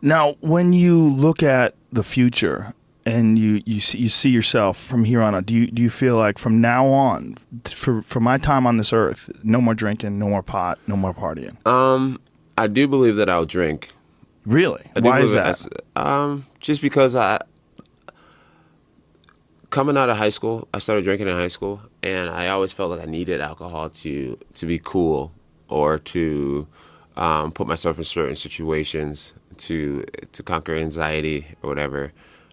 Now, when you look at the future and you see yourself from here on out, do you feel like from now on, for my time on this earth, no more drinking, no more pot, no more partying? I do believe that I'll drink. Really? Why is that? Just because coming out of high school, I started drinking in high school, and I always felt like I needed alcohol to be cool or to put myself in certain situations to conquer anxiety or whatever,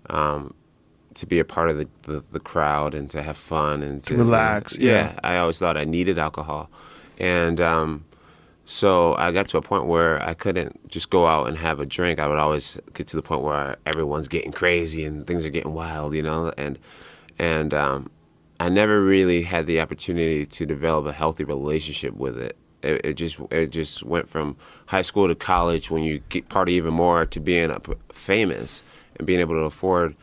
to be a part of the crowd and to have fun and to relax. Yeah, I always thought I needed alcohol, and so I got to a point where I couldn't just go out and have a drink. I would always get to the point where everyone's getting crazy and things are getting wild, and I never really had the opportunity to develop a healthy relationship with it. It just went from high school to college when you get party even more to being famous and being able to afford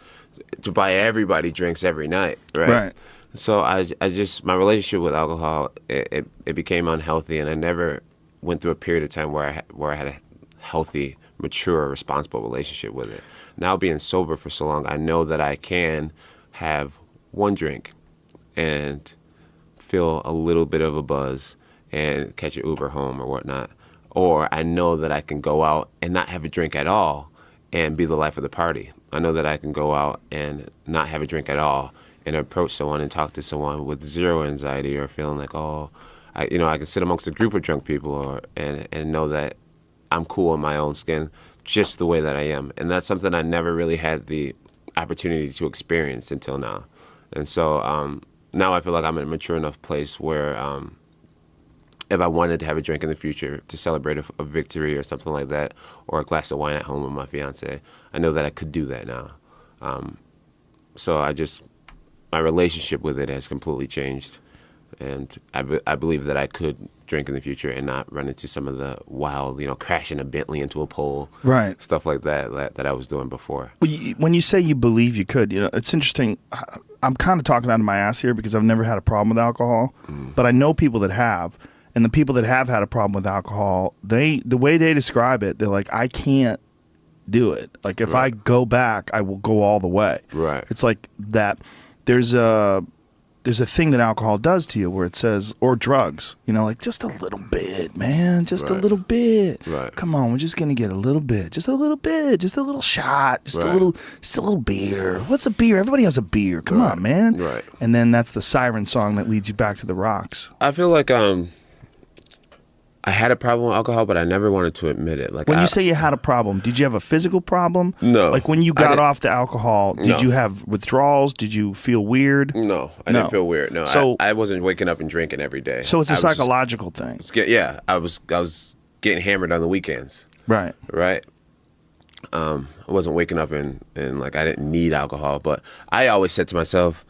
to buy everybody drinks every night, right? Right. So I just my relationship with alcohol it became unhealthy, and I never went through a period of time where I had a healthy, mature, responsible relationship with it. Now being sober for so long, I know that I can have one drink and feel a little bit of a buzz and catch an Uber home or whatnot. Or I know that I can go out and not have a drink at all and be the life of the party. I know that I can go out and not have a drink at all and approach someone and talk to someone with zero anxiety or feeling like, I can sit amongst a group of drunk people and know that I'm cool in my own skin just the way that I am. And that's something I never really had the opportunity to experience until now. And so now I feel like I'm in a mature enough place where if I wanted to have a drink in the future to celebrate a victory or something like that, or a glass of wine at home with my fiance, I know that I could do that now. So my relationship with it has completely changed. And I believe that I could drink in the future and not run into some of the wild, crashing a Bentley into a pole, right? Stuff like that I was doing before. Well, when you say you believe you could, it's interesting. I'm kind of talking out of my ass here because I've never had a problem with alcohol, but I know people that have, and the people that have had a problem with alcohol, the way they describe it, they're like, I can't do it. Like if I go back, I will go all the way. Right. It's like that. There's a thing that alcohol does to you where it says, or drugs, like just a little bit, man, just a little bit. Right. Come on, we're just gonna get a little bit, just a little bit, just a little shot, just a little beer. What's a beer? Everybody has a beer. Come on, man. Right. And then that's the siren song that leads you back to the rocks. I feel like I had a problem with alcohol, but I never wanted to admit it. Like when you say you had a problem, did you have a physical problem? No. Like when you got off the alcohol, did you have withdrawals? Did you feel weird? No, I didn't feel weird. No, so, I wasn't waking up and drinking every day. So it's a psychological thing. I was getting hammered on the weekends. Right. Right. I wasn't waking up and like I didn't need alcohol, but I always said to myself,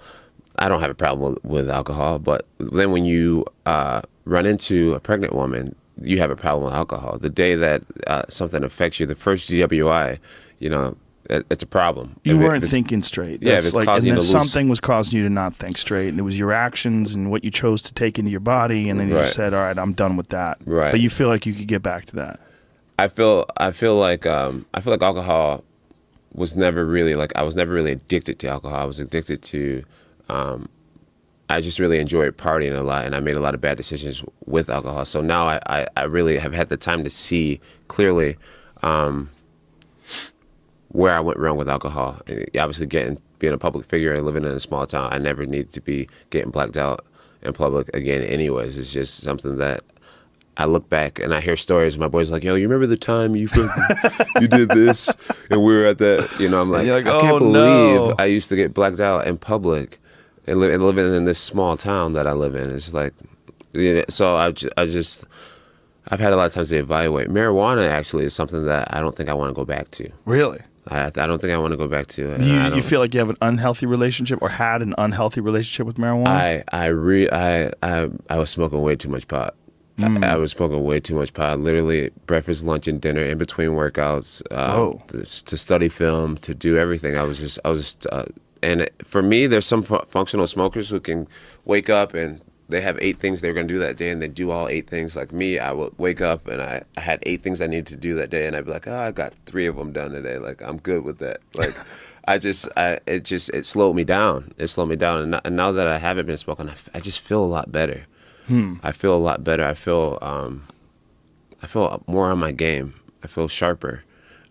I don't have a problem with alcohol. But then when you run into a pregnant woman, you have a problem with alcohol. The day that something affects you, the first DWI, it's a problem. You weren't thinking straight. Yeah, if it's causing you to lose. Something was causing you to not think straight, and it was your actions and what you chose to take into your body, and then you just said, all right, I'm done with that. Right. But you feel like you could get back to that. I feel like alcohol was never really I was never really addicted to alcohol. I was addicted to I just really enjoyed partying a lot, and I made a lot of bad decisions with alcohol. So now I really have had the time to see clearly where I went wrong with alcohol. And obviously, being a public figure and living in a small town, I never needed to be getting blacked out in public again anyways. It's just something that I look back and I hear stories. My boys like, yo, you remember the time you did this and we were at that? I'm like, I can't believe I used to get blacked out in public. And living in this small town that I live in, it's like, so I've had a lot of times to evaluate. Marijuana actually is something that I don't think I want to go back to. Really? I don't think I want to go back to. You feel like you have an unhealthy relationship or had an unhealthy relationship with marijuana? I was smoking way too much pot. I was smoking way too much pot. Literally breakfast, lunch, and dinner in between workouts. To study film, to do everything. I was just. And for me, there's some functional smokers who can wake up and they have 8 things they were going to do that day, and they do all 8 things. Like me, I would wake up and I had 8 things I needed to do that day, and I'd be like, oh, I got 3 of them done today. Like, I'm good with that. Like, it slowed me down. It slowed me down. And now that I haven't been smoking, I just feel a lot better. I feel a lot better. I feel more on my game. I feel sharper.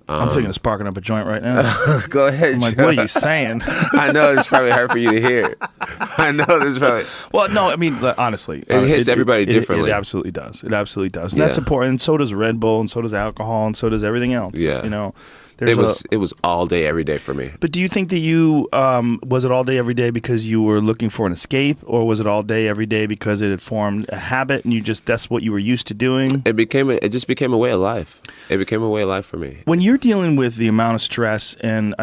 I'm thinking of sparking up a joint right now. Go ahead. I'm like, what are you saying? I know it's probably hard for you to hear. I know this probably. Well, no, I mean, honestly, it hits everybody differently. It absolutely does. It absolutely does. And that's important. And so does Red Bull, and so does alcohol, and so does everything else. Yeah. You know, it was all day, every day for me. But do you think that you was it all day, every day because you were looking for an escape, or was it all day, every day because it had formed a habit and that's what you were used to doing? It just became a way of life. It became a way of life for me. When you're dealing with the amount of stress and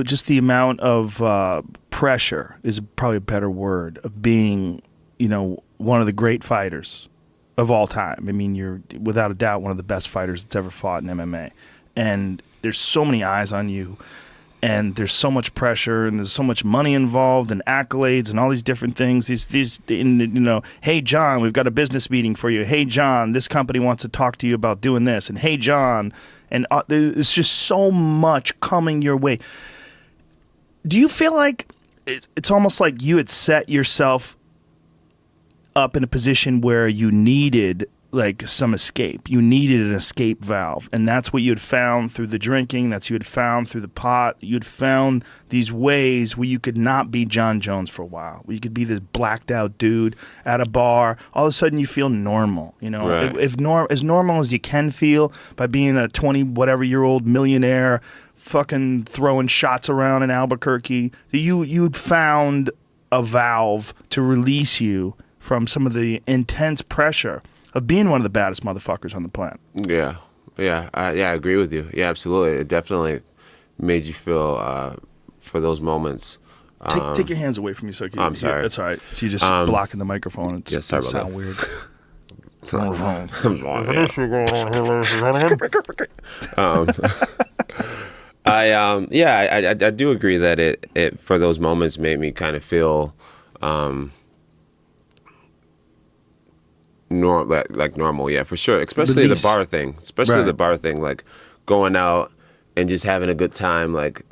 just the amount of pressure is probably a better word of being, you know, one of the great fighters of all time. I mean, you're without a doubt one of the best fighters that's ever fought in MMA, and there's so many eyes on you, and there's so much pressure, and there's so much money involved, and accolades, and all these different things. These, you know, hey John, we've got a business meeting for you. Hey John, this company wants to talk to you about doing this, and hey John, and there's just so much coming your way. Do you feel like it's almost like you had set yourself up in a position where you needed like some escape? You needed an escape valve, and that's what you had found through the drinking. That's what you had found through the pot. You had found these ways where you could not be Jon Jones for a while, where you could be this blacked out dude at a bar. All of a sudden you feel normal, you know, right. As normal as you can feel by being a 20-whatever-year-old millionaire fucking throwing shots around in Albuquerque. You'd found a valve to release you from some of the intense pressure of being one of the baddest motherfuckers on the planet. Yeah, I agree with you. Yeah, absolutely. It definitely made you feel for those moments. Take your hands away from me, so I'm sorry. That's all right. So you're just blocking the microphone. It's yeah, sorry about sound that. weird. I do agree that it for those moments made me kind of feel normal, yeah, for sure. Especially Release. the bar thing. Right. Like going out and just having a good time. Like